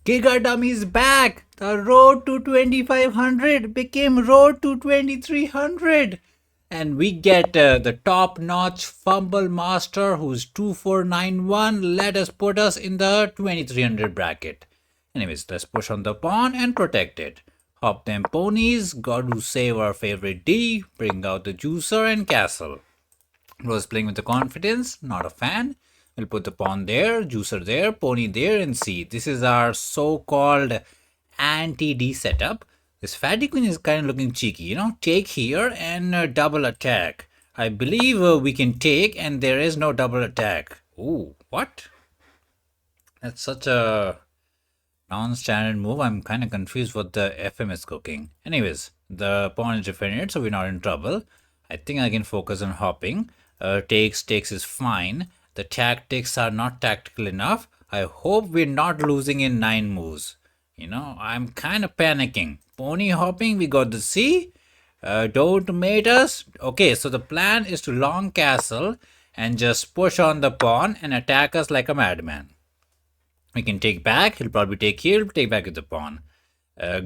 Giga Dummy is back. The road to 2500 became road to 2300. And we get the top notch fumble master who's 2491. Let us put us in the 2300 bracket. Anyways, let's push on the pawn and protect it. Hop them ponies, got to save our favorite D, bring out the juicer and castle. Was playing with the confidence, not a fan. We'll put the pawn there, juicer there, pony there, and see. This is our so-called anti-D setup. This fatty queen is kind of looking cheeky, take here and double attack. I believe we can take and there is no double attack. Ooh, what? That's such a non-standard move. I'm kind of confused what the FM is cooking. Anyways, the pawn is defended, so we're not in trouble. I think I can focus on hopping. Takes is fine. The tactics are not tactical enough. I hope we're not losing in 9 moves. I'm kind of panicking. Pony hopping, we got the C. Don't mate us. Okay, so the plan is to long castle and just push on the pawn and attack us like a madman. We can take back. He'll probably take here. Take back with the pawn.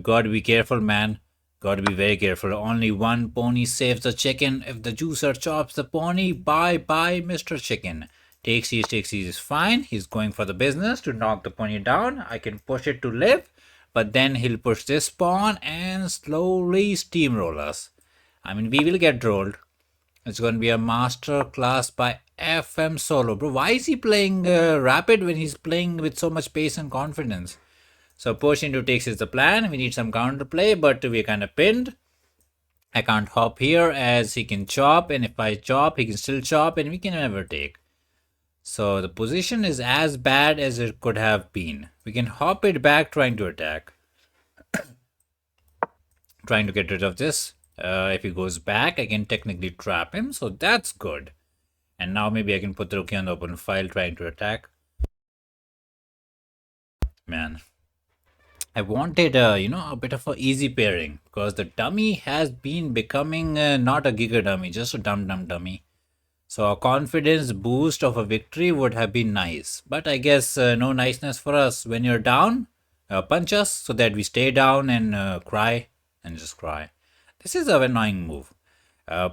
Gotta be careful, man. Gotta be very careful. Only one pony saves the chicken. If the juicer chops the pony, bye bye, Mr. Chicken. Takes he is fine. He's going for the business to knock the pony down. I can push it to live, but then he'll push this pawn and slowly steamroll us. I mean, we will get rolled. It's going to be a master class by FM Solo. Bro, why is he playing rapid when he's playing with so much pace and confidence? So push into takes is the plan. We need some counterplay, but we're kind of pinned. I can't hop here as he can chop, and if I chop, he can still chop, and we can never take. So the position is as bad as it could have been. We can hop it back trying to attack. Trying to get rid of this. If he goes back, I can technically trap him, so that's good. And now maybe I can put the rookie on the open file trying to attack. Man, I wanted a bit of a easy pairing because the dummy has been becoming not a giga dummy, just a dumb dummy. So a confidence boost of a victory would have been nice. But I guess no niceness for us. When you're down, punch us so that we stay down and cry and just cry. This is an annoying move.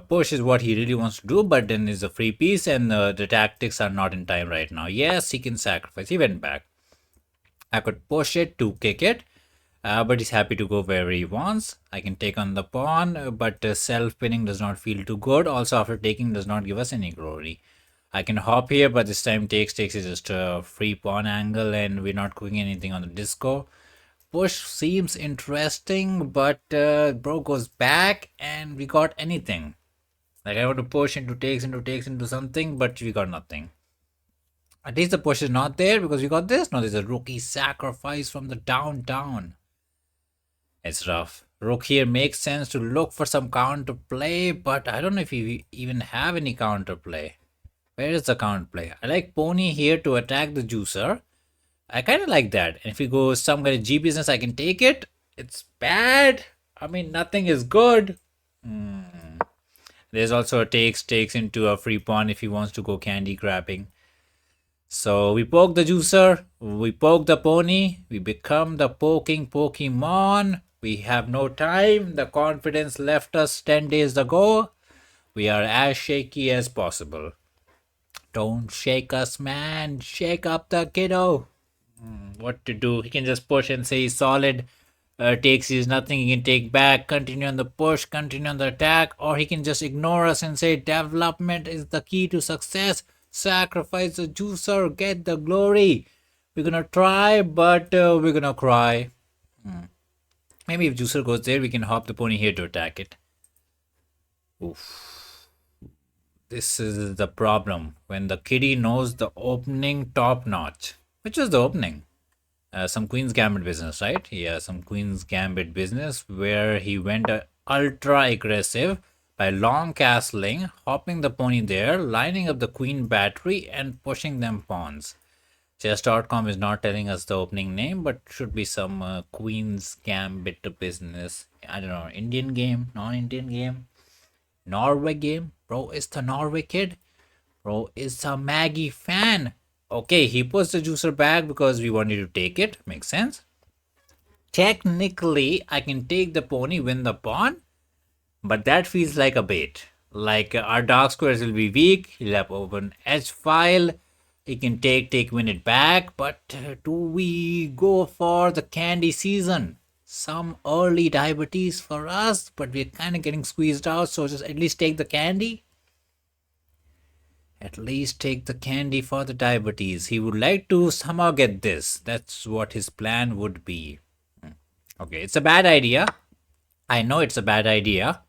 Push is what he really wants to do, but then is a free piece and the tactics are not in time right now. Yes, he can sacrifice. He went back. I could push it to kick it, but he's happy to go wherever he wants. I can take on the pawn, but self-pinning does not feel too good. Also, after taking does not give us any glory. I can hop here, but this time takes is just a free pawn angle and we're not cooking anything on the disco. Push seems interesting, but bro goes back and we got anything. Like I want to push into takes into something, but we got nothing. At least the push is not there because we got this. No, there's a rookie sacrifice from the downtown. It's rough. Rook here makes sense to look for some counterplay, but I don't know if we even have any counterplay. Where is the counterplay? I like pony here to attack the juicer. I kind of like that. And if we go some kind of G business, I can take it. It's bad. I mean, nothing is good. There's also a takes into a free pawn if he wants to go candy grabbing. So we poke the juicer, we poke the pony, we become the poking Pokemon. We have no time. The confidence left us 10 days ago. We are as shaky as possible. Don't shake us, man. Shake up the kiddo. What to do? He can just push and say he's solid. Takes is nothing. He can take back, continue on the push, continue on the attack, or he can just ignore us and say development is the key to success. Sacrifice the juicer, get the glory. We're gonna try, but we're gonna cry. Maybe if juicer goes there, we can hop the pony here to attack it. Oof. This is the problem. When the kiddie knows the opening top notch. Which was the opening? Some Queen's Gambit business, right? Yeah, some Queen's Gambit business where he went ultra aggressive by long castling, hopping the pony there, lining up the queen battery and pushing them pawns. Chess.com is not telling us the opening name, but should be some Queen's Gambit business. I don't know, Indian game, non-Indian game, Norway game. Bro, is the Norway kid? Bro, is a Maggie fan. Okay, he puts the juicer back because we wanted to take it. Makes sense. Technically, I can take the pony, win the pawn, but that feels like a bait. Like our dark squares will be weak. He'll have open edge file. He can win it back. But do we go for the candy season? Some early diabetes for us, but we're kind of getting squeezed out. So just at least take the candy. At least take the candy for the diabetes. He would like to somehow get this. That's what his plan would be. Okay, it's a bad idea. I know it's a bad idea,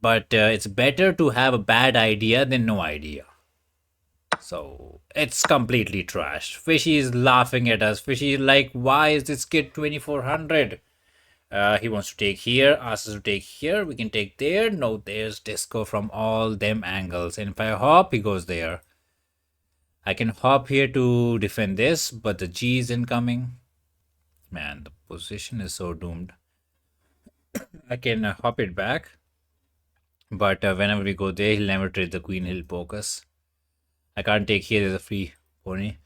but it's better to have a bad idea than no idea. So it's completely trashed. Fishy is laughing at us. Fishy is like, why is this kid 2400? He wants to take here, asks us to take here. We can take there. No, there's disco from all them angles. And if I hop, he goes there. I can hop here to defend this, but the G is incoming. Man, the position is so doomed. I can hop it back. But whenever we go there, he'll never trade the queen. He'll poke us. I can't take here. There's a free pony.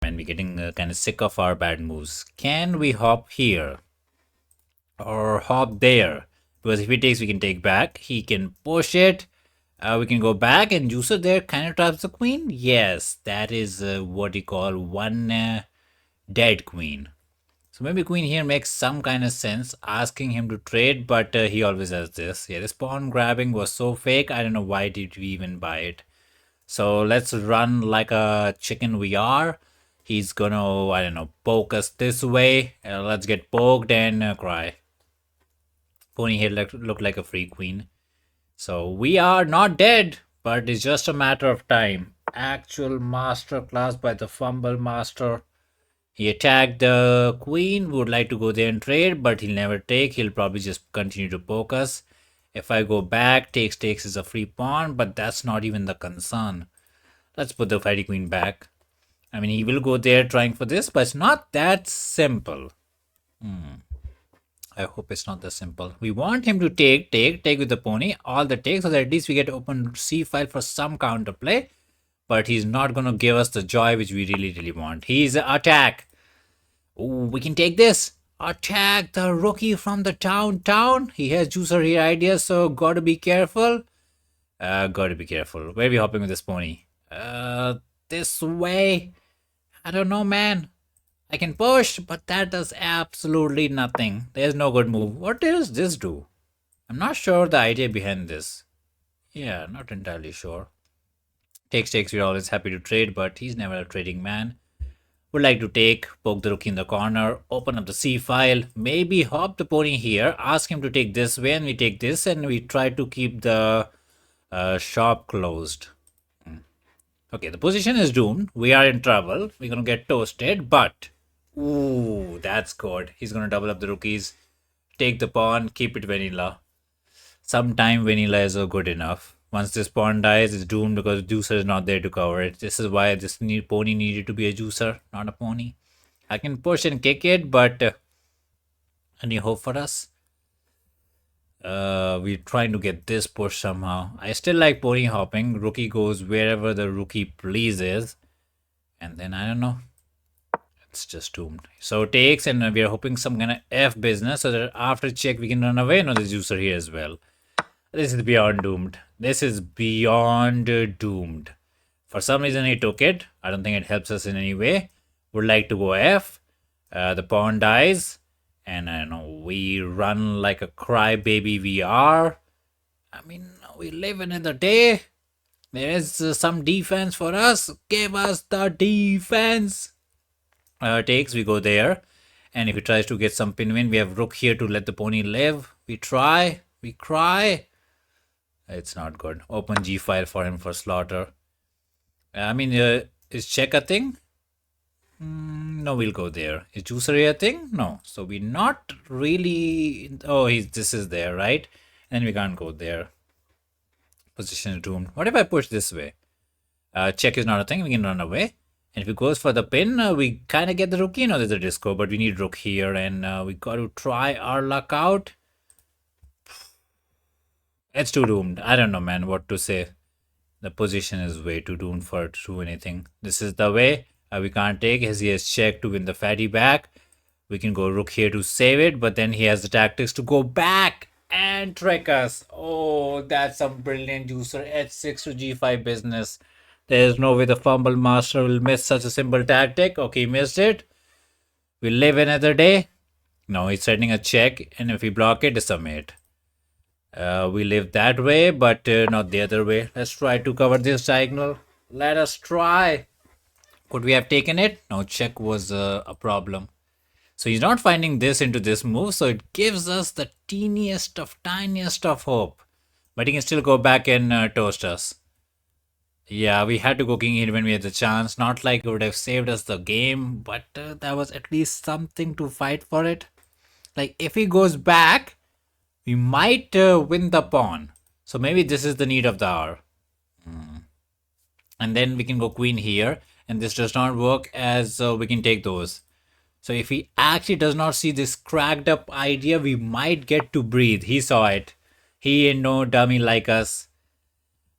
And we're getting kind of sick of our bad moves. Can we hop here? Or hop there? Because if he takes, we can take back. He can push it. We can go back and juicer there kind of traps the queen. Yes, that is what you call one dead queen. So maybe queen here makes some kind of sense, asking him to trade, but he always has this. Yeah, this pawn grabbing was so fake. I don't know why did we even buy it. So let's run like a chicken we are. He's gonna, I don't know, poke us this way. Let's get poked and cry. Pony here looked like a free queen. So we are not dead, but it's just a matter of time. Actual masterclass by the fumble master. He attacked the queen, would like to go there and trade, but he'll never take. He'll probably just continue to poke us. If I go back, takes is a free pawn, but that's not even the concern. Let's put the FIDE queen back. I mean, he will go there trying for this, but it's not that simple. I hope it's not that simple. We want him to take with the pony, all the takes, so that at least we get open C file for some counterplay. But he's not going to give us the joy which we really want. He's attack. Oh, we can take this. Attack the rookie from the town. He has juicer here ideas, so gotta be careful. Gotta be careful. Where are we hopping with this pony? This way. I don't know, man. I can push, but that does absolutely nothing. There's no good move. What does this do? I'm not sure the idea behind this. Yeah, not entirely sure. Takes, we're always happy to trade, but he's never a trading man. Would like to take, poke the rookie in the corner, open up the C file, maybe hop the pony here, ask him to take this way, and we take this, and we try to keep the shop closed. Okay, the position is doomed. We are in trouble. We're going to get toasted, but... Ooh, that's good. He's going to double up the rookies, take the pawn, keep it vanilla. Sometime vanilla is good enough. Once this pawn dies, it's doomed because juicer is not there to cover it. This is why this pony needed to be a juicer, not a pony. I can push and kick it, but any hope for us? We're trying to get this push somehow. I still like pony hopping. Rookie goes wherever the rookie pleases. And then, I don't know. It's just doomed. So takes, and we are hoping some kind of F business so that after check we can run away. No, there's juicer here as well. This is beyond doomed. This is beyond doomed. For some reason he took it. I don't think it helps us in any way. Would like to go F. The pawn dies. And I don't know, we run like a crybaby we are. I mean, we live in the day. There is some defense for us. Give us the defense. Takes, we go there. And if he tries to get some pin win, we have rook here to let the pony live. We try. We cry. It's not good. Open G file for him for slaughter. I mean, is check a thing? No, we'll go there. Is juicer a thing? No. So we're not really... Oh, this is there, right? And we can't go there. Position is doomed. What if I push this way? Check is not a thing. We can run away. And if it goes for the pin, we kind of get the rookie. No, there's a disco, but we need rook here. And we got to try our luck out. It's too doomed. I don't know, man, what to say. The position is way too doomed for it to do anything. This is the way. We can't take. He has check to win the fatty back. We can go rook here to save it, but then he has the tactics to go back and trick us. Oh, that's some brilliant user h6 to g5 business. There's no way the fumble master will miss such a simple tactic. Okay, he missed it. We'll live another day. No, he's sending a check, and if we block it, it's a mate. We live that way, but not the other way. Let's try to cover this diagonal. Let us try. Could we have taken it? No, check was a problem. So he's not finding this into this move, so it gives us the tiniest of hope. But he can still go back and toast us. Yeah, we had to go king here when we had the chance. Not like it would have saved us the game, but that was at least something to fight for it. Like, if he goes back, we might win the pawn. So maybe this is the need of the hour. And then we can go queen here, and this does not work as we can take those. So if he actually does not see this cracked up idea, we might get to breathe. He saw it. He ain't no dummy like us.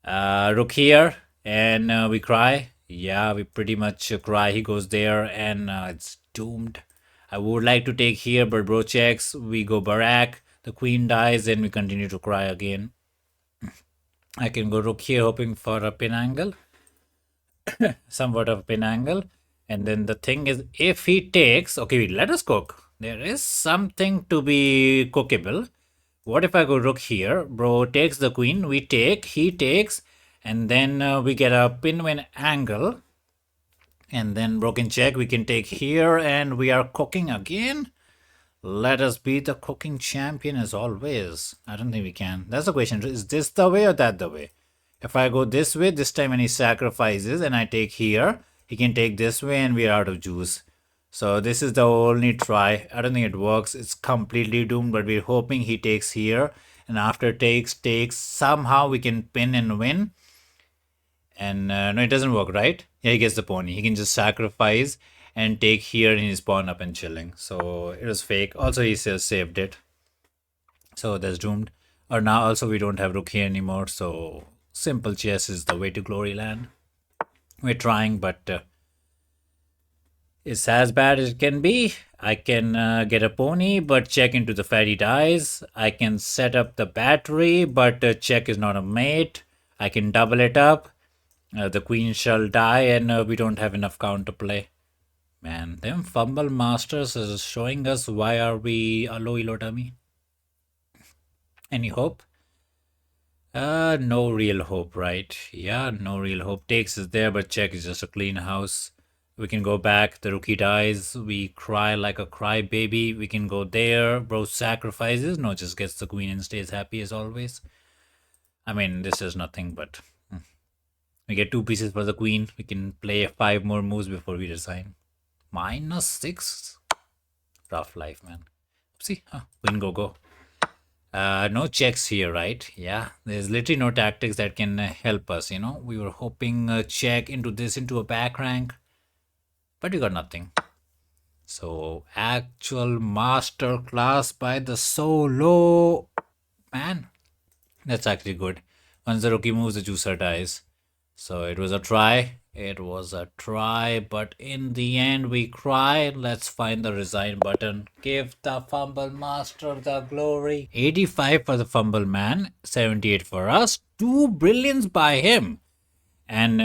Rook here, and we cry. Yeah, we pretty much cry. He goes there, and it's doomed. I would like to take here, but bro checks. We go barak. The queen dies, and we continue to cry again. I can go rook here, hoping for a pin angle. Somewhat of a pin angle. And then the thing is, if he takes, okay, let us cook. There is something to be cookable. What if I go rook here? Bro takes the queen, we take, he takes, and then we get a pin-win angle. And then broken check, we can take here, and we are cooking again. Let us be the cooking champion as always. I don't think we can. That's the question. Is this the way or that the way? If I go this way, this time when he sacrifices and I take here, he can take this way and we are out of juice. So this is the only try. I don't think it works. It's completely doomed, but we're hoping he takes here. And after takes, somehow we can pin and win. And no, it doesn't work, right? Yeah, he gets the pony. He can just sacrifice and take here and he's pawn up and chilling. So it was fake. Also, he saved it. So that's doomed. Or now also we don't have rook here anymore. So simple chess is the way to glory land. We're trying, but it's as bad as it can be. I can get a pony, but check into the FIDE dies. I can set up the battery, but check is not a mate. I can double it up. The queen shall die, and we don't have enough counterplay. Man, them fumble masters is showing us why are we a low elo dummy. Any hope? No real hope, right? Yeah, no real hope. Takes is there, but check is just a clean house. We can go back. The rookie dies. We cry like a crybaby. We can go there. Bro sacrifices. No, just gets the queen and stays happy as always. I mean, this is nothing but... We get 2 pieces for the queen. We can play 5 more moves before we resign. -6? Rough life, man. See, queen go. No checks here, right? Yeah, there's literally no tactics that can help us, you know. We were hoping check into this into a back rank, but we got nothing. So, actual master class by the solo. Man, that's actually good. Once the rookie moves, the juicer dies. So, it was a try. It was a try, but in the end we cry. Let's find the resign button. Give the fumble master the glory. 85 for the fumble man, 78 for us. 2 brilliance by him. And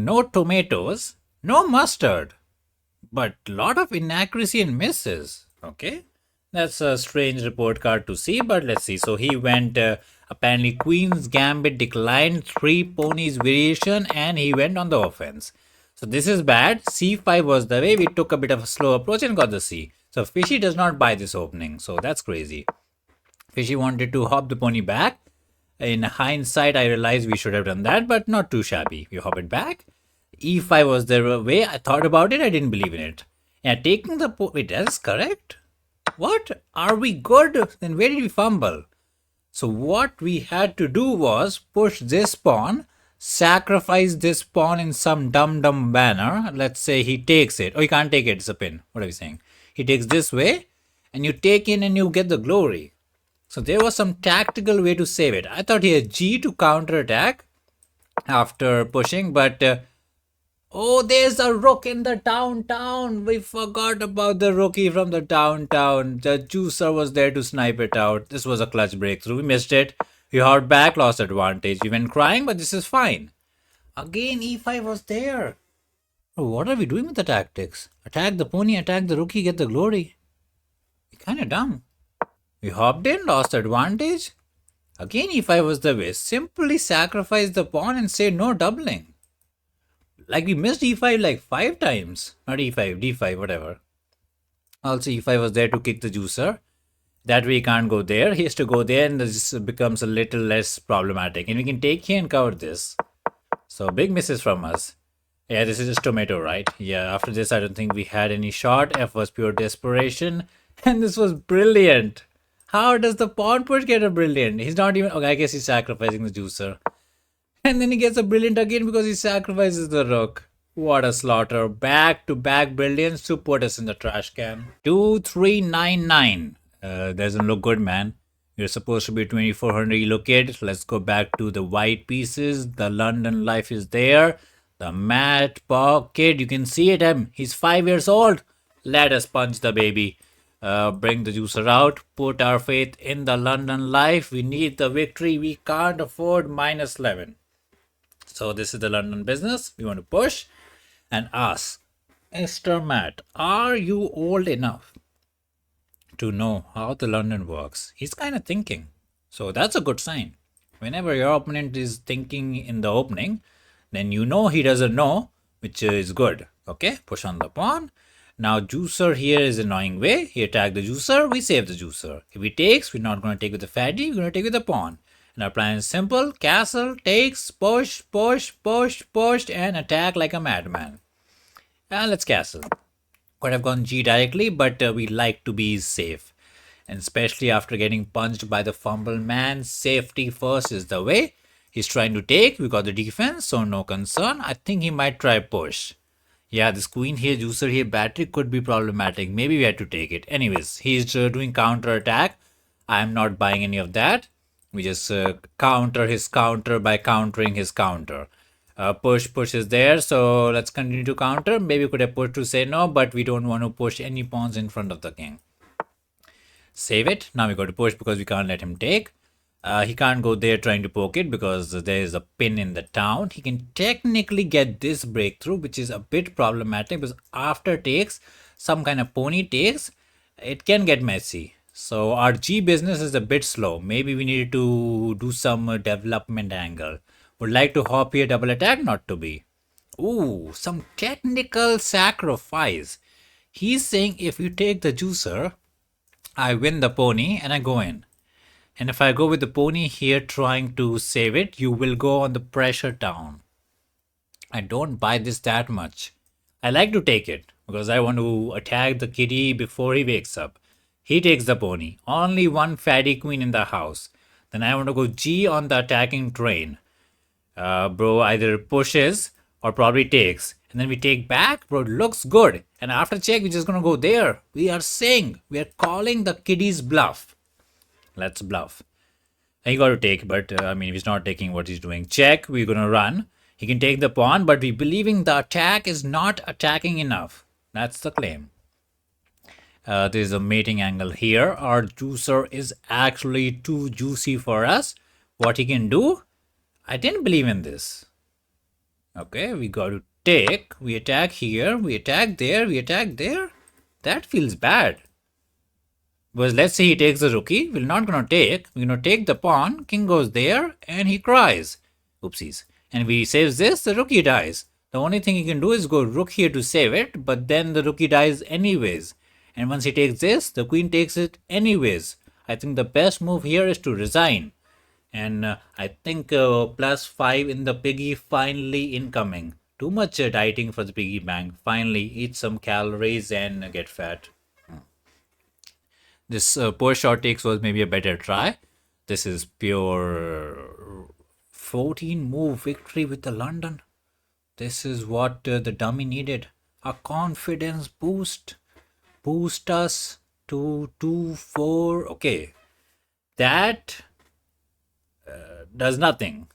no tomatoes, no mustard. But lot of inaccuracy and misses. Okay, that's a strange report card to see, but let's see. So he went... apparently, Queen's Gambit declined 3 ponies variation and he went on the offense. So this is bad. C5 was the way. We took a bit of a slow approach and got the C. So Fishy does not buy this opening. So that's crazy. Fishy wanted to hop the pony back. In hindsight, I realized we should have done that, but not too shabby. We hop it back. E5 was the way. I thought about it. I didn't believe in it. Yeah, taking the... Wait, that's correct? What? Are we good? Then where did we fumble? So what we had to do was push this pawn, sacrifice this pawn in some dumb manner. Let's say he takes it. Oh, he can't take it. It's a pin. What are we saying? He takes this way and you take in and you get the glory. So there was some tactical way to save it. I thought he had G to counterattack after pushing, but Oh, there's a rook in the downtown. We forgot about the rookie from the downtown. The juicer was there to snipe it out. This was a clutch breakthrough. We missed it. We held back, lost advantage. We went crying, but this is fine. Again, e5 was there. Oh, what are we doing with the tactics? Attack the pony, attack the rookie, get the glory. Kinda dumb. We hopped in, lost advantage. Again, e5 was the way. Simply sacrifice the pawn and say no doubling. Like we missed e5 like 5 times. Not e5, d5, whatever. Also, e5 was there to kick the juicer. That way he can't go there. He has to go there and this becomes a little less problematic. And we can take here and cover this. So big misses from us. Yeah, this is just tomato, right? Yeah, after this I don't think we had any shot. F was pure desperation. And this was brilliant. How does the pawn push get a brilliant? He's not even... Okay, I guess he's sacrificing the juicer. And then he gets a brilliant again because he sacrifices the rook. What a slaughter. Back to back brilliance to put us in the trash can. 2399. Doesn't look good, man. You're supposed to be 2400 elo kid. Let's go back to the white pieces. The London life is there. The Matt Bock kid, you can see it. He's 5 years old. Let us punch the baby. Bring the juicer out. Put our faith in the London life. We need the victory. We can't afford minus 11. So this is the London business. We want to push and ask, Mr. Matt, are you old enough to know how the London works? He's kind of thinking. So that's a good sign. Whenever your opponent is thinking in the opening, then you know he doesn't know, which is good. Okay, push on the pawn. Now juicer here is annoying way. He attacked the juicer, we save the juicer. If he takes, we're not going to take with the FIDE, we're going to take with the pawn. And our plan is simple. Castle, takes, push, push, push, push, and attack like a madman. And let's castle. Could have gone G directly, but we like to be safe. And especially after getting punched by the fumble man, safety first is the way. He's trying to take. We got the defense, so no concern. I think he might try push. Yeah, this queen here, juicer here, battery could be problematic. Maybe we had to take it. Anyways, he's doing counter attack. I'm not buying any of that. We just counter his counter by countering his counter. Push is there, so let's continue to counter. Maybe we could have pushed to say no, but we don't want to push any pawns in front of the king. Save it. Now we got to push because we can't let him take. He can't go there trying to poke it because there is a pin in the town. He can technically get this breakthrough, which is a bit problematic because after takes, some kind of pony takes, it can get messy. So our G business is a bit slow. Maybe we needed to do some development angle. Would like to hop here, double attack, not to be. Ooh, some technical sacrifice. He's saying if you take the juicer, I win the pony and I go in. And if I go with the pony here trying to save it, you will go on the pressure down. I don't buy this that much. I like to take it because I want to attack the kitty before he wakes up. He takes the pony. Only one fatty queen in the house. Then I want to go G on the attacking train. Bro either pushes or probably takes. And then we take back. Bro, it looks good. And after check, we're just going to go there. We are saying, we are calling the kitty's bluff. Let's bluff. He got to take, but I mean, he's not taking what he's doing. Check, we're going to run. He can take the pawn, but we believing the attack is not attacking enough. That's the claim. There's a mating angle here. Our juicer is actually too juicy for us. What he can do? I didn't believe in this. Okay, we got to take. We attack here. We attack there. We attack there. That feels bad. Because let's say he takes the rookie. We're not going to take. We're going to take the pawn. King goes there and he cries. Oopsies. And if he saves this, the rookie dies. The only thing he can do is go rook here to save it. But then the rookie dies anyways. And once he takes this, the queen takes it anyways. I think the best move here is to resign. And I think +5 in the piggy finally incoming. Too much dieting for the piggy bank. Finally, eat some calories and get fat. This poor short takes was maybe a better try. This is pure 14 move victory with the London. This is what the dummy needed. A confidence boost. Boost us to 2-4. Okay. That does nothing.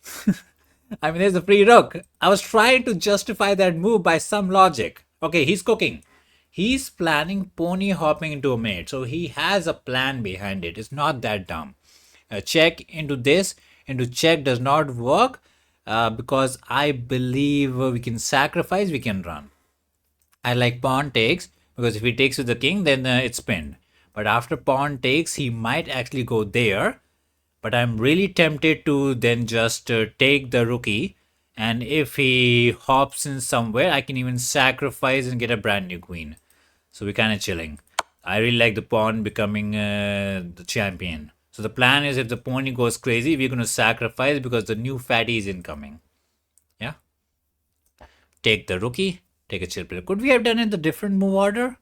I mean, there's a free rook. I was trying to justify that move by some logic. Okay, he's cooking. He's planning pony hopping into a mate, so he has a plan behind it. It's not that dumb. Check into check does not work because I believe we can sacrifice, we can run. I like pawn takes because if he takes with the king, then it's pinned. But after pawn takes, he might actually go there. But I'm really tempted to then just take the rookie. And if he hops in somewhere, I can even sacrifice and get a brand new queen. So we're kind of chilling. I really like the pawn becoming the champion. So the plan is if the pony goes crazy, we're going to sacrifice because the new fatty is incoming. Yeah. Take the rookie. Take a chill player. Could we have done it the different move order?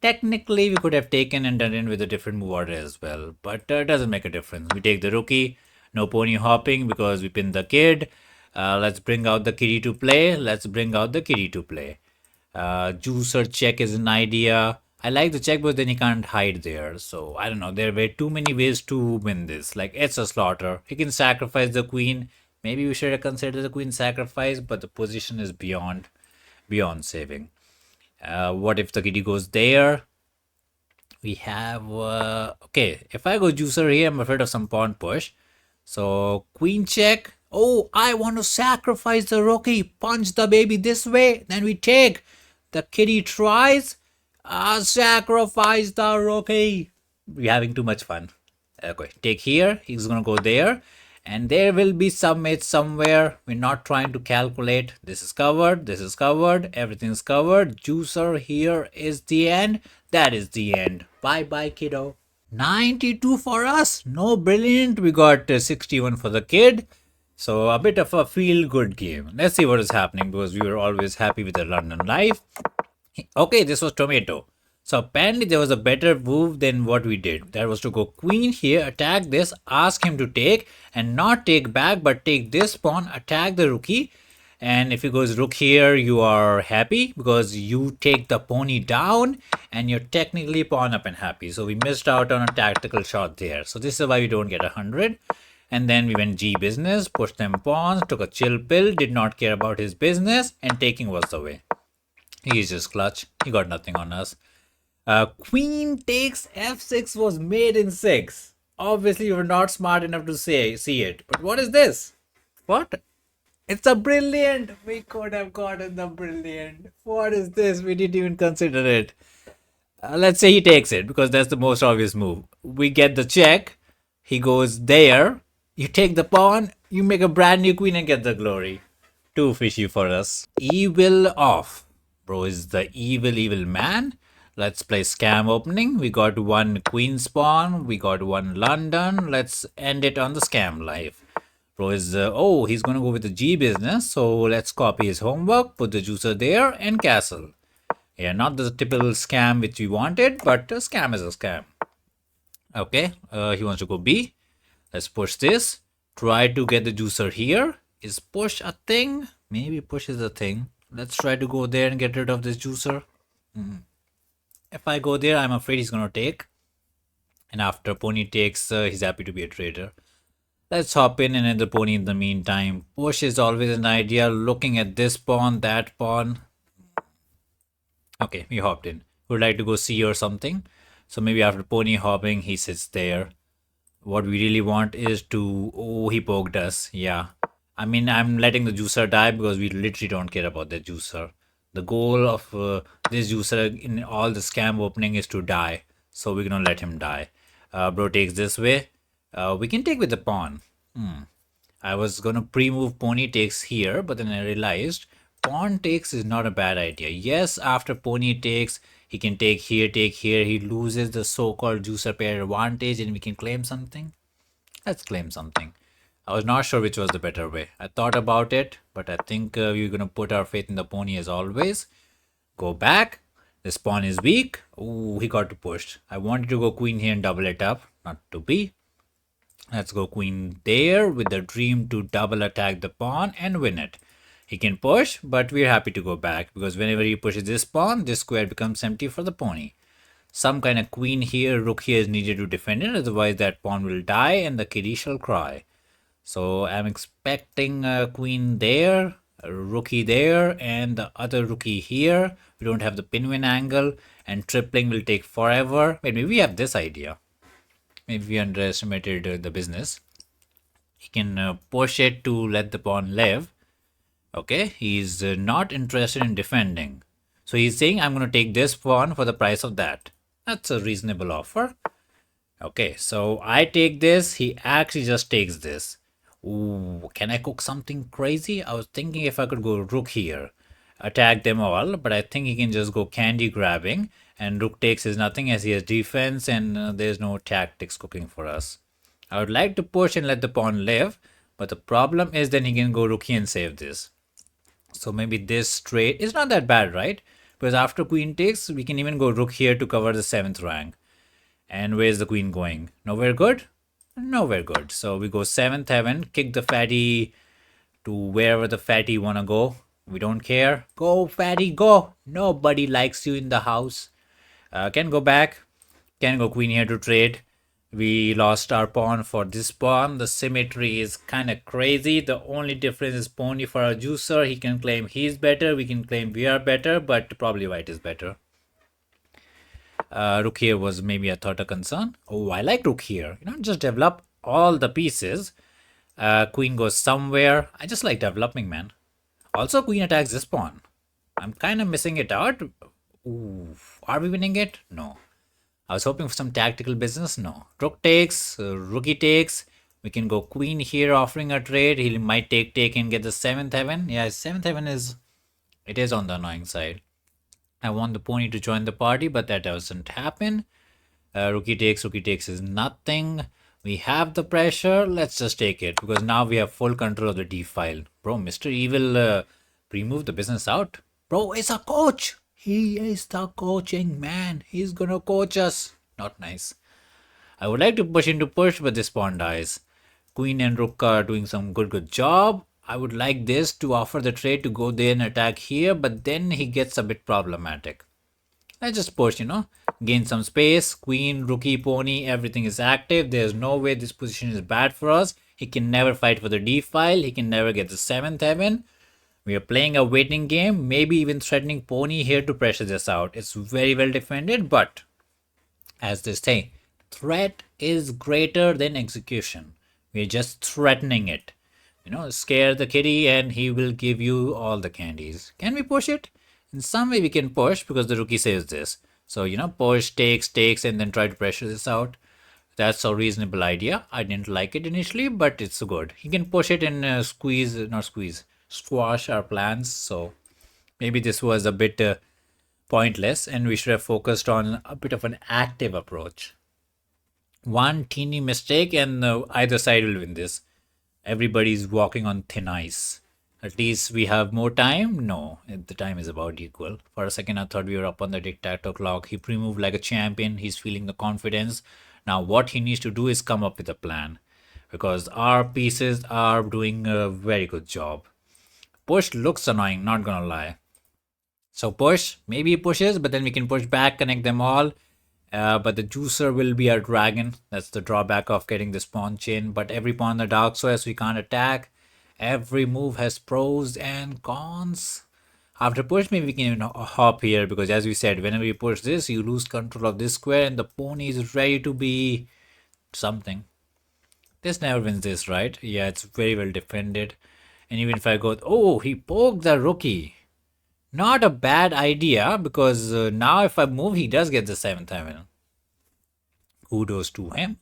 Technically, we could have taken and done it with a different move order as well. But it doesn't make a difference. We take the rookie. No pony hopping because we pin the kid. Let's bring out the kitty to play. Let's bring out the kitty to play. Juicer check is an idea. I like the check, but then he can't hide there. So I don't know. There were too many ways to win this. Like it's a slaughter. He can sacrifice the queen. Maybe we should have considered the queen sacrifice, but the position is beyond saving. What if the kitty goes there? We have okay. If I go juicer here, I'm afraid of some pawn push. So queen check. Oh, I want to sacrifice the rookie. Punch the baby this way. Then we take. The kitty tries. Sacrifice the rookie. We're having too much fun. Okay, take here. He's gonna go there. And there will be some mate somewhere. We're not trying to calculate. This is covered. This is covered. Everything's covered. Juicer here is the end. That is the end. Bye bye, kiddo. 92 for us. No brilliant. We got 61 for the kid. So a bit of a feel-good game. Let's see what is happening because we were always happy with the London life. Okay, this was tomato. So apparently there was a better move than what we did. That was to go queen here, attack this, ask him to take, and not take back, but take this pawn, attack the rookie. And if he goes rook here, you are happy because you take the pony down and you're technically pawn up and happy. So we missed out on a tactical shot there. So this is why we don't get 100. And then we went G business, pushed them pawns, took a chill pill, did not care about his business, and taking was the way. He's just clutch. He got nothing on us. Queen takes f6 was made in 6. Obviously, you were not smart enough to see it. But what is this? What? It's a brilliant. We could have gotten the brilliant. What is this? We didn't even consider it. Let's say he takes it because that's the most obvious move. We get the check. He goes there. You take the pawn. You make a brand new queen and get the glory. Too fishy for us. Evil off. Bro is the evil man. Let's play scam opening. We got one queen spawn. We got one London. Let's end it on the scam life. Bro is, oh, he's going to go with the G business. So let's copy his homework. Put the juicer there and castle. Yeah, not the typical scam which we wanted, but a scam is a scam. Okay, he wants to go B. Let's push this. Try to get the juicer here. Is push a thing? Maybe push is a thing. Let's try to go there and get rid of this juicer. If I go there, I'm afraid he's going to take. And after pony takes, he's happy to be a trader. Let's hop in and end the pony in the meantime. Push is always an idea. Looking at this pawn, that pawn. Okay, we hopped in. Would like to go C or something. So maybe after pony hopping, he sits there. What we really want is to... Oh, he poked us. Yeah. I mean, I'm letting the juicer die because we literally don't care about the juicer. The goal of this juicer in all the scam opening is to die. So we're going to let him die. Bro takes this way. We can take with the pawn. I was going to pre-move pony takes here, but then I realized pawn takes is not a bad idea. Yes, after pony takes, he can take here, take here. He loses the so-called juicer pair advantage and we can claim something. Let's claim something. I was not sure which was the better way. I thought about it, but I think we're going to put our faith in the pony as always. Go back. This pawn is weak. Oh, he got pushed. I wanted to go queen here and double it up. Not to be. Let's go queen there with the dream to double attack the pawn and win it. He can push, but we're happy to go back because whenever he pushes this pawn, this square becomes empty for the pony. Some kind of queen here, rook here is needed to defend it. Otherwise, that pawn will die and the kitty shall cry. So I'm expecting a queen there, a rookie there, and the other rookie here. We don't have the pinwin angle, and tripling will take forever. Maybe we have this idea. Maybe we underestimated the business. He can push it to let the pawn live. Okay, he's not interested in defending. So he's saying, I'm going to take this pawn for the price of that. That's a reasonable offer. Okay, so I take this. He actually just takes this. Ooh, can I cook something crazy? I was thinking if I could go rook here, attack them all, but I think he can just go candy grabbing, and rook takes is nothing as he has defense, and there's no tactics cooking for us. I would like to push and let the pawn live, but the problem is then he can go rookie and save this. So maybe this trade is not that bad, right? Because after queen takes, we can even go rook here to cover the 7th rank. And where's the queen going? Nowhere good? Nowhere good. So we go 7th heaven, kick the fatty to wherever the fatty wanna go. We don't care. Go, fatty, go. Nobody likes you in the house. Can go back. Can go queen here to trade. We lost our pawn for this pawn. The symmetry is kind of crazy. The only difference is pony for our juicer. He can claim he's better. We can claim we are better, but probably white is better. Rook here was maybe a thought a concern. Oh, I like rook here. Just develop all the pieces. Queen goes somewhere. I just like developing, man. Also, queen attacks this pawn. I'm kind of missing it out. Ooh, are we winning it? No. I was hoping for some tactical business. No. Rook takes, rookie takes. We can go queen here offering a trade. He might take and get the 7th heaven. Yeah, 7th heaven is on the annoying side. I want the pony to join the party, but that doesn't happen. Rookie takes is nothing. We have the pressure. Let's just take it because now we have full control of the D file. Bro, Mr. Evil remove the business out. Bro is a coach. He is the coaching man. He's gonna coach us. Not nice. I would like to push into push, but this pawn dies. Queen and rook are doing some good job. I would like this to offer the trade to go there and attack here, but then he gets a bit problematic. Let's just push, gain some space. Queen, rookie, pony, everything is active. There's no way this position is bad for us. He can never fight for the D file. He can never get the 7th heaven. We are playing a waiting game, maybe even threatening pony here to pressure this out. It's very well defended, but as they say, threat is greater than execution. We're just threatening it. Scare the kitty and he will give you all the candies. Can we push it? In some way we can push because the rookie says this. So, push, takes, and then try to pressure this out. That's a reasonable idea. I didn't like it initially, but it's good. He can push it and squash our plans. So maybe this was a bit pointless and we should have focused on a bit of an active approach. One teeny mistake and either side will win this. Everybody's walking on thin ice. At least we have more time. No, the time is about equal. For a second, I thought we were up on the dictator clock. He pre-moved like a champion. He's feeling the confidence. Now, what he needs to do is come up with a plan. Because our pieces are doing a very good job. Push looks annoying, not gonna lie. So push, maybe he pushes, but then we can push back, connect them all. But the juicer will be our dragon. That's the drawback of getting this pawn chain. But every pawn on the dark square, so we can't attack. Every move has pros and cons. After push, maybe we can even hop here because as we said, whenever you push this, you lose control of this square and the pony is ready to be something. This never wins this, right? Yeah, it's very well defended. And even if I go, oh, he poked the rookie. Not a bad idea because now if I move, he does get the 7th heaven. Kudos to him.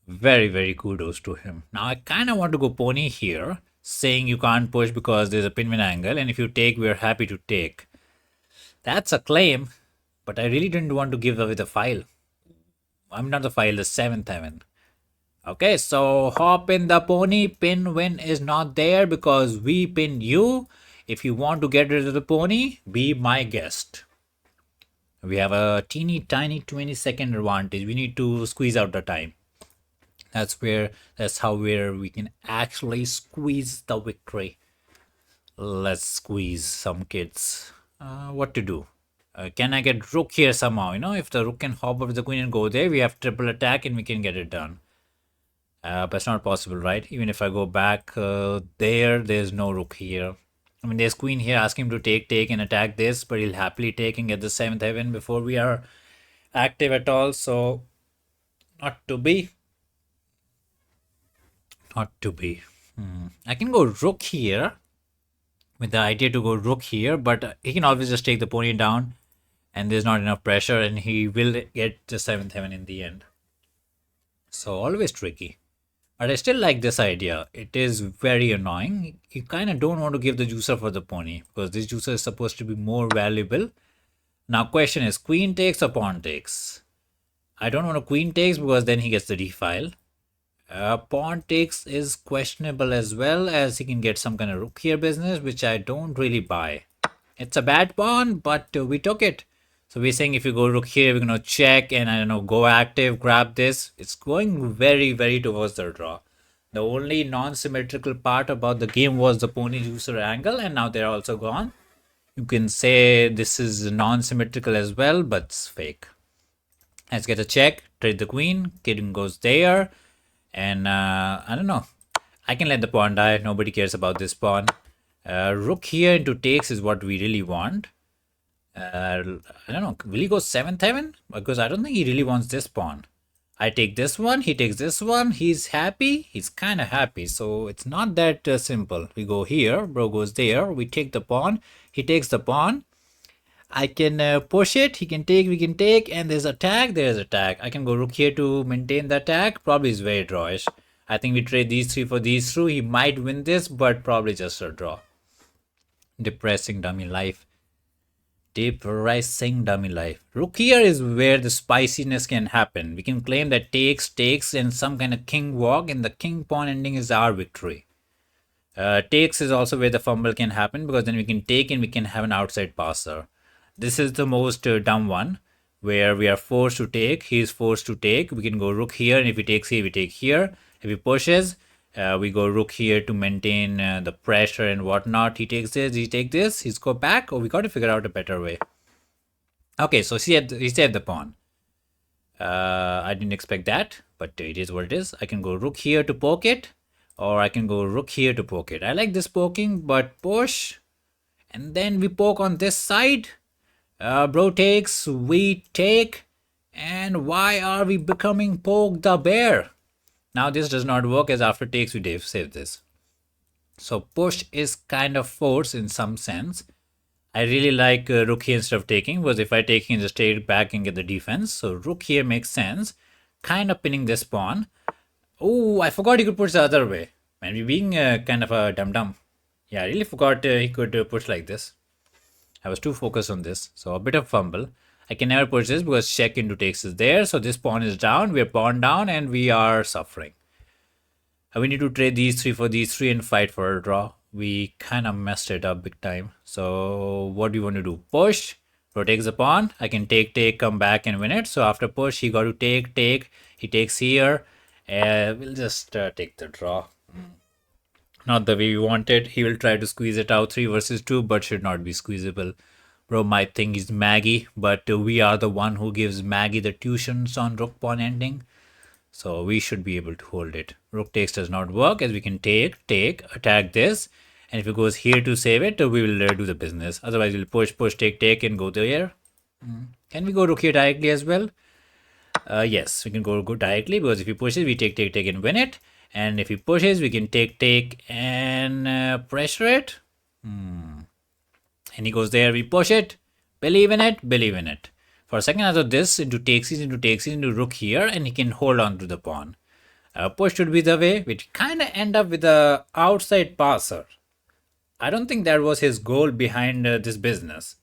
Very kudos to him. Now I kind of want to go pony here, saying you can't push because there's a pinwin angle, and if you take, we're happy to take. That's a claim, but I really didn't want to give away the file. I'm not the file, the 7th heaven. Okay, so hop in the pony. Pinwin is not there because we pinned you. If you want to get rid of the pony, be my guest. We have a teeny tiny 20-second advantage. We need to squeeze out the time. That's how we can actually squeeze the victory. Let's squeeze some kids. What to do? Can I get rook here somehow? If the rook can hop over the queen and go there, we have triple attack and we can get it done. But it's not possible, right? Even if I go back there's no rook here. I mean, there's queen here asking him to take and attack this, but he'll happily take and get the 7th heaven before we are active at all. So, not to be. Not to be. I can go rook here with the idea to go rook here, but he can always just take the pony down and there's not enough pressure and he will get the 7th heaven in the end. So, always tricky. But I still like this idea. It is very annoying. You kind of don't want to give the juicer for the pony because this juicer is supposed to be more valuable. Now question is queen takes or pawn takes? I don't want a queen takes because then he gets the d-file. Pawn takes is questionable as well as he can get some kind of rook here business which I don't really buy. It's a bad pawn but we took it. So we're saying if you go rook here, we're going to check and I don't know, go active, grab this. It's going very, very towards the draw. The only non-symmetrical part about the game was the pony juicer angle and now they're also gone. You can say this is non-symmetrical as well, but it's fake. Let's get a check, trade the queen, king goes there. And I don't know. I can let the pawn die. Nobody cares about this pawn. Rook here into takes is what we really want. I don't know, will he go 7th heaven? Because I don't think he really wants this pawn. I take this one, he takes this one, he's happy, he's kind of happy. So it's not that simple. We go here, bro goes there, we take the pawn, he takes the pawn. I can push it, he can take, we can take, and there's attack, there's attack. I can go rook here to maintain the attack, probably is very drawish. I think we trade these three for these two, he might win this, but probably just a draw. Depressing dummy life. Depressing dummy life. Rook here is where the spiciness can happen. We can claim that takes, and some kind of king walk, and the king pawn ending is our victory. Takes is also where the fumble can happen because then we can take and we can have an outside passer. This is the most dumb one where we are forced to take. He is forced to take. We can go rook here, and if he takes here, we take here. If he pushes, we go rook here to maintain the pressure and whatnot. He takes this, he takes this, he's go back. Oh, we got to figure out a better way. Okay, so he saved the pawn. I didn't expect that, but it is what it is. I can go rook here to poke it, or I can go rook here to poke it. I like this poking, but push, and then we poke on this side. Bro takes, we take, and why are we becoming poke the bear? Now this does not work as after takes we save this. So push is kind of force in some sense. I really like rook here instead of taking because if I take he can just take it back and get the defense. So rook here makes sense. Kind of pinning this pawn. Oh, I forgot he could push the other way. Man, we're being kind of a dum-dum. Yeah, I really forgot he could push like this. I was too focused on this. So a bit of fumble. I can never push this because check into takes is there. So this pawn is down. We're pawn down and we are suffering. We need to trade these three for these three and fight for a draw. We kind of messed it up big time. So what do you want to do? Push. Bro takes the pawn. I can take, come back and win it. So after push, he got to take. He takes here. We'll just take the draw. Not the way we wanted. He will try to squeeze it out 3 versus 2, but should not be squeezable. Bro might think he's Maggie, but we are the one who gives Maggie the tuitions on rook pawn ending. So we should be able to hold it. Rook takes does not work as we can take, attack this. And if it goes here to save it, we will do the business. Otherwise, we'll push, take, and go there. Can we go rook here directly as well? Yes, we can go directly because if he pushes, we take, and win it. And if he pushes, we can take, and pressure it. And he goes there, we push it. Believe in it. For a second, I thought this into takes into rook here, and he can hold on to the pawn. Push should be the way, which kind of end up with the outside passer. I don't think that was his goal behind this business.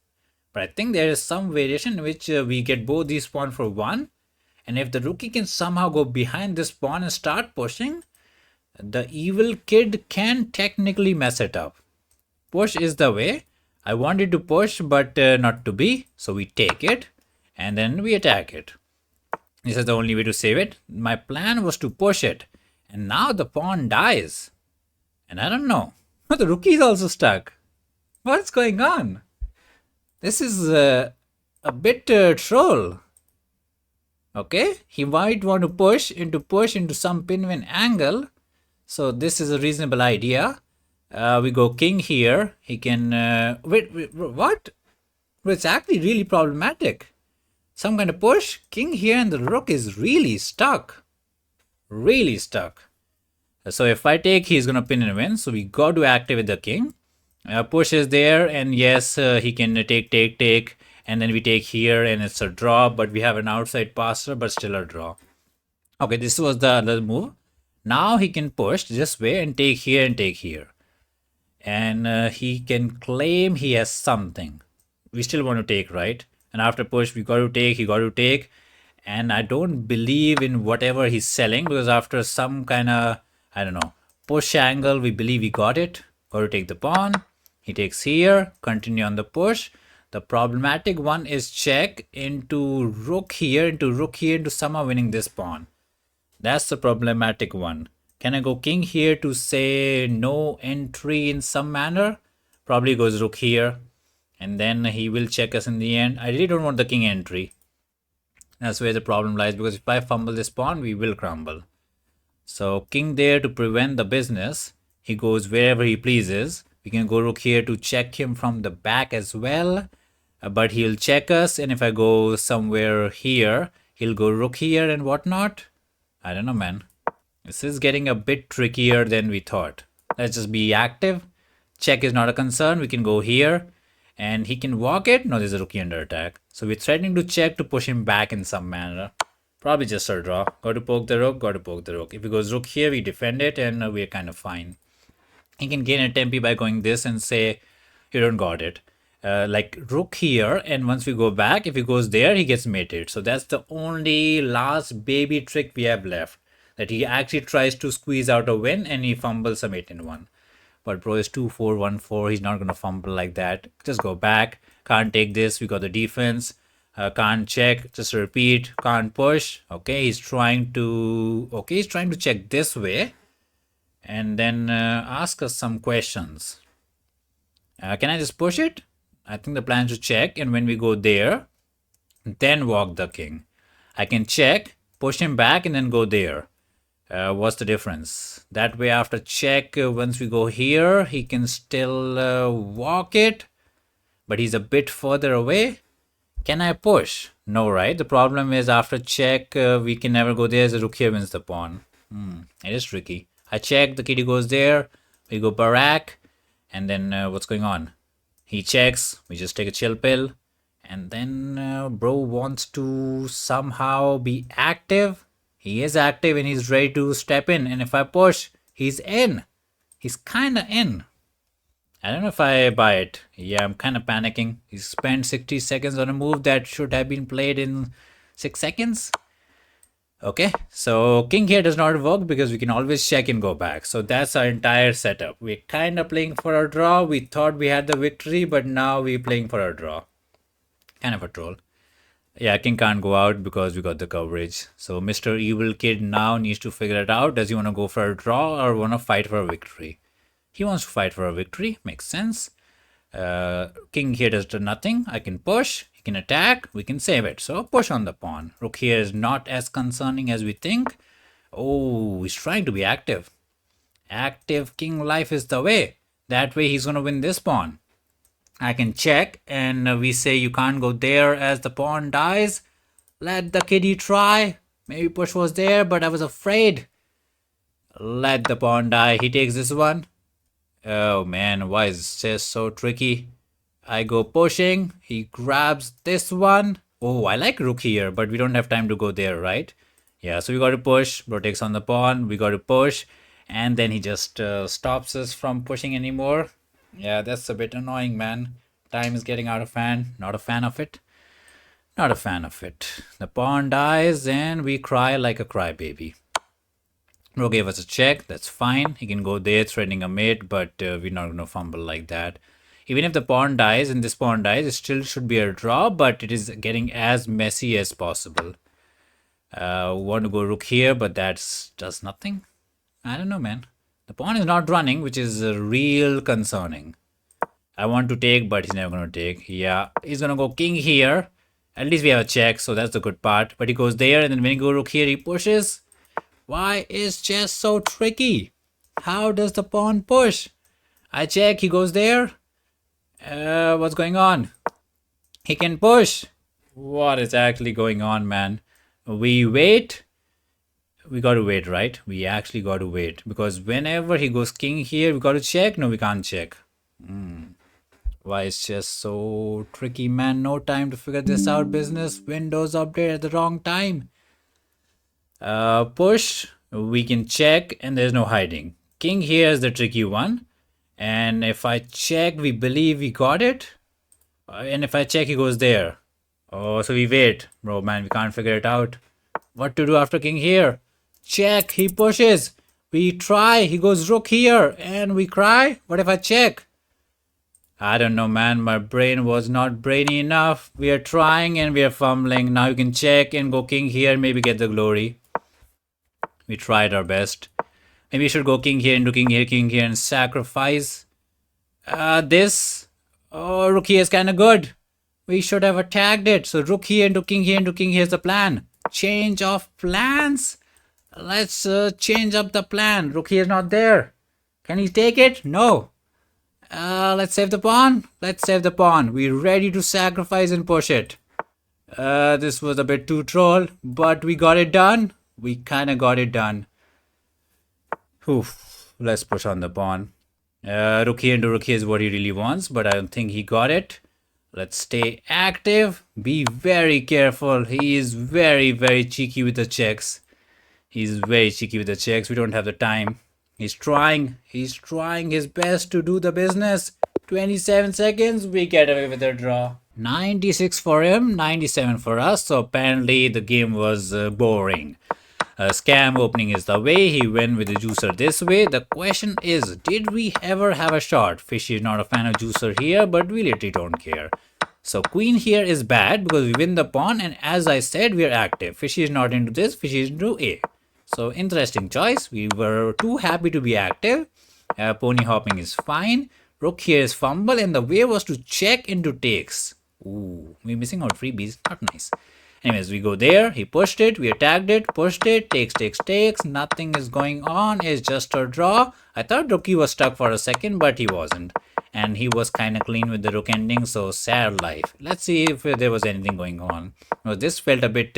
But I think there is some variation in which we get both these pawns for 1. And if the rookie can somehow go behind this pawn and start pushing, the evil kid can technically mess it up. Push is the way. I wanted to push, but not to be. So we take it. And then we attack it. This is the only way to save it. My plan was to push it. And now the pawn dies. And I don't know. The rookie is also stuck. What's going on? This is a bit troll. Okay, he might want to push into some pin-win angle. So this is a reasonable idea. We go king here. He can wait, what? Well, it's actually really problematic. Some kind of push. King here and the rook is really stuck. Really stuck. So if I take, he's gonna pin and win. So we got to activate the king. Push is there, and yes, he can take, and then we take here, and it's a draw. But we have an outside passer, but still a draw. Okay, this was the other move. Now he can push this way and take here and take here, and he can claim he has something. We still want to take, right? And after push, we got to take. He got to take, and I don't believe in whatever he's selling, because after some kind of, I don't know, push angle, we believe we got it. Got to take the pawn. He takes here, continue on the push. The problematic one is check into rook here, into somehow winning this pawn. That's the problematic one. Can I go king here to say no entry in some manner? Probably goes rook here, and then he will check us in the end. I really don't want the king entry. That's where the problem lies, because if I fumble this pawn, we will crumble. So king there to prevent the business. He goes wherever he pleases. We can go rook here to check him from the back as well. But he'll check us, and if I go somewhere here, he'll go rook here and whatnot. I don't know, man. This is getting a bit trickier than we thought. Let's just be active. Check is not a concern. We can go here, and he can walk it. No, there's a rookie under attack. So we're threatening to check to push him back in some manner. Probably just a draw. Got to poke the rook, got to poke the rook. If he goes rook here, we defend it, and we're kind of fine. He can gain a tempi by going this and say, you don't got it. Like rook here, and once we go back, if he goes there, he gets mated. So that's the only last baby trick we have left, that he actually tries to squeeze out a win and he fumbles a mate in one. But bro is 2-4-1-4. He's not gonna fumble like that. Just go back. Can't take this. We got the defense. Can't check. Just repeat. Can't push. Okay, he's trying to. Okay, he's trying to check this way, and then ask us some questions. Can I just push it? I think the plan is to check, and when we go there, then walk the king. I can check, push him back, and then go there. What's the difference? That way, after check, once we go here, he can still walk it, but he's a bit further away. Can I push? No, right? The problem is after check, we can never go there as a rook here wins the pawn. It is tricky. I check, the kitty goes there, we go barak, and then what's going on? He checks, we just take a chill pill, and then bro wants to somehow be active. He is active and he's ready to step in, and if I push, he's in. He's kind of in. I don't know if I buy it. Yeah, I'm kind of panicking. He spent 60 seconds on a move that should have been played in 6 seconds. Okay, so king here does not work because we can always check and go back. So that's our entire setup. We're kind of playing for a draw. We thought we had the victory, but now we're playing for a draw. Kind of a troll. Yeah, king can't go out because we got the coverage. So Mr. Evil Kid now needs to figure it out. Does he want to go for a draw or want to fight for a victory? He wants to fight for a victory. Makes sense. King here does nothing. I can push. He can attack. We can save it. So push on the pawn. Rook here is not as concerning as we think. Oh, he's trying to be active. Active king life is the way. That way he's going to win this pawn. I can check, and we say you can't go there as the pawn dies. Let the kitty try. Maybe push was there, but I was afraid. Let the pawn die. He takes this one. Oh man, why is this so tricky? I go pushing. He grabs this one. Oh, I like rook here, but we don't have time to go there, right? Yeah, so we got to push. Bro takes on the pawn. We got to push. And then he just stops us from pushing anymore. Yeah, that's a bit annoying, man. Time is getting out of hand. Not a fan of it. Not a fan of it. The pawn dies and we cry like a crybaby. Bro gave us a check. That's fine. He can go there threatening a mate, but we're not going to fumble like that. Even if the pawn dies and this pawn dies, it still should be a draw, but it is getting as messy as possible. Want to go rook here, but that does nothing. I don't know, man. The pawn is not running, which is real concerning. I want to take, but he's never going to take. Yeah, he's going to go king here. At least we have a check, so that's the good part. But he goes there, and then when he goes rook here, he pushes. Why is chess so tricky? How does the pawn push? I check, he goes there. What's going on? He can push. What is actually going on, man? We wait. We got to wait, right? We actually got to wait. Because whenever he goes king here, we got to check. No, we can't check. Why is chess so tricky, man? No time to figure this out, business. Windows update at the wrong time. Push. We can check, and there's no hiding. King here is the tricky one. And if I check, we believe we got it. And if I check, he goes there. Oh, so we wait. Bro, man, we can't figure it out. What to do after king here? Check, he pushes. We try, he goes rook here. And we cry. What if I check? I don't know, man. My brain was not brainy enough. We are trying and we are fumbling. Now you can check and go king here. Maybe get the glory. We tried our best. Maybe we should go king here and do king here and sacrifice. This. Oh, rook here is kind of good. We should have attacked it. So rook here and do king here and do king here is the plan. Change of plans. Let's change up the plan. Rook here is not there. Can he take it? No. Let's save the pawn. Let's save the pawn. We're ready to sacrifice and push it. This was a bit too troll, but we got it done. We kind of got it done. Oof. Let's push on the pawn. Rook here and rook here is what he really wants, but I don't think he got it. Let's stay active. Be very careful. He is very, very cheeky with the checks. He's very cheeky with the checks. We don't have the time. He's trying. He's trying his best to do the business. 27 seconds. We get away with a draw. 96 for him, 97 for us. So apparently the game was boring. Scam opening is the way. He went with the juicer this way. The question is, did we ever have a shot? Fishy is not a fan of juicer here, but we literally don't care. So queen here is bad because we win the pawn, and as I said, we are active. Fishy is not into this. Fishy is into A. So interesting choice. We were too happy to be active. Pony hopping is fine. Rook here is fumble, and the way was to check into takes. Ooh, we're missing out freebies. Not nice. Anyways, we go there. He pushed it. We attacked it. Pushed it. Takes. Nothing is going on. It's just a draw. I thought Rookie was stuck for a second, but he wasn't. And he was kind of clean with the rook ending. So sad life. Let's see if there was anything going on. Well, this felt a bit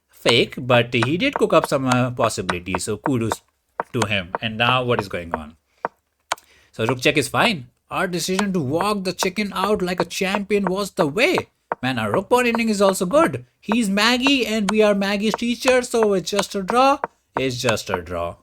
fake, but he did cook up some possibilities. So kudos to him. And now what is going on? So rook check is fine. Our decision to walk the chicken out like a champion was the way. Man, our rook pawn ending is also good. He's Maggie and we are Maggie's teacher, so it's just a draw. It's just a draw.